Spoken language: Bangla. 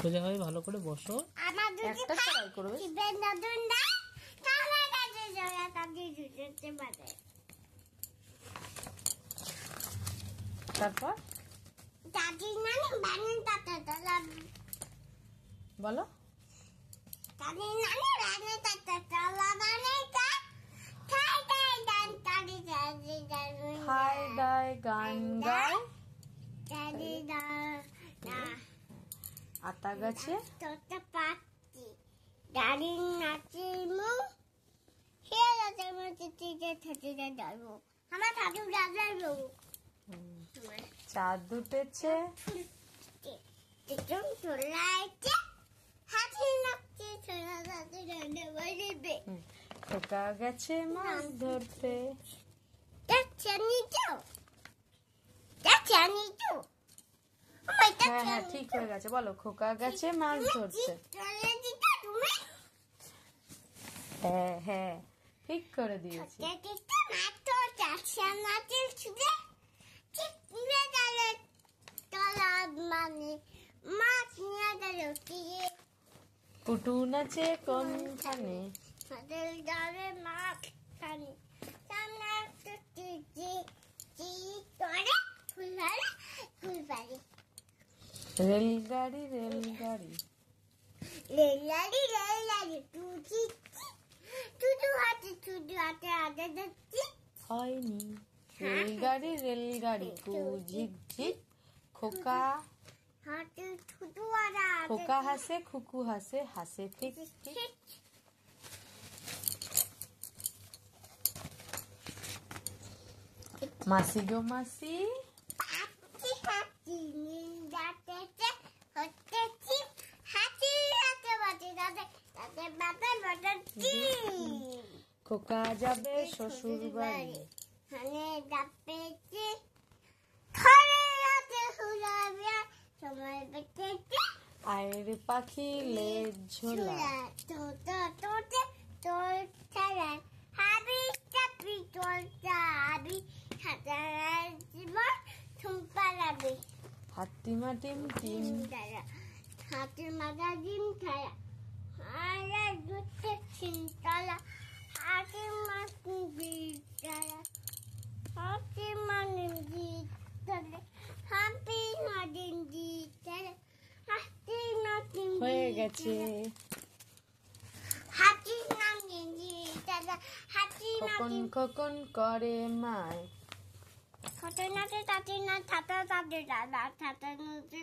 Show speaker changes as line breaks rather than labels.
সোজা হয়ে ভালো করে বসো।
একটা ট্রাই করবে। তারপর বলো। হাই ডাই গান গায় আতা গাছে চাঁদ উঠেছে খোকা গেছে মাছ ধরতে। হ্যাঁ হ্যাঁ ঠিক হয়ে গেছে, বলো খোকা গেছে মাছ ধরতে। হ্যাঁ হ্যাঁ ঠিক করে দিয়েছি। কুটু নাচে কোনখানে? রেলগাড়ি রেলগাড়ি হয়নি। রেলগাড়ি রেলগাড়ি ঝিক ঝিক খোকা খোকা হাসে খুকু হাসে হাসে ঠিক ঠিক। মাসি গো মাসি খোকা যাবে শ্বশুর বাড়ি। আয়ের পাখি লেজ ঝোলা হাতিমা টিম টিম
হাতির মাথা ডিম খায়া হাতির মাথা হাতির মানে
হয়ে গেছে। খোকন খোকন করে মায়
খোকন নাচে তাতে না ছাতা তাতে দাদা ছাতা নদী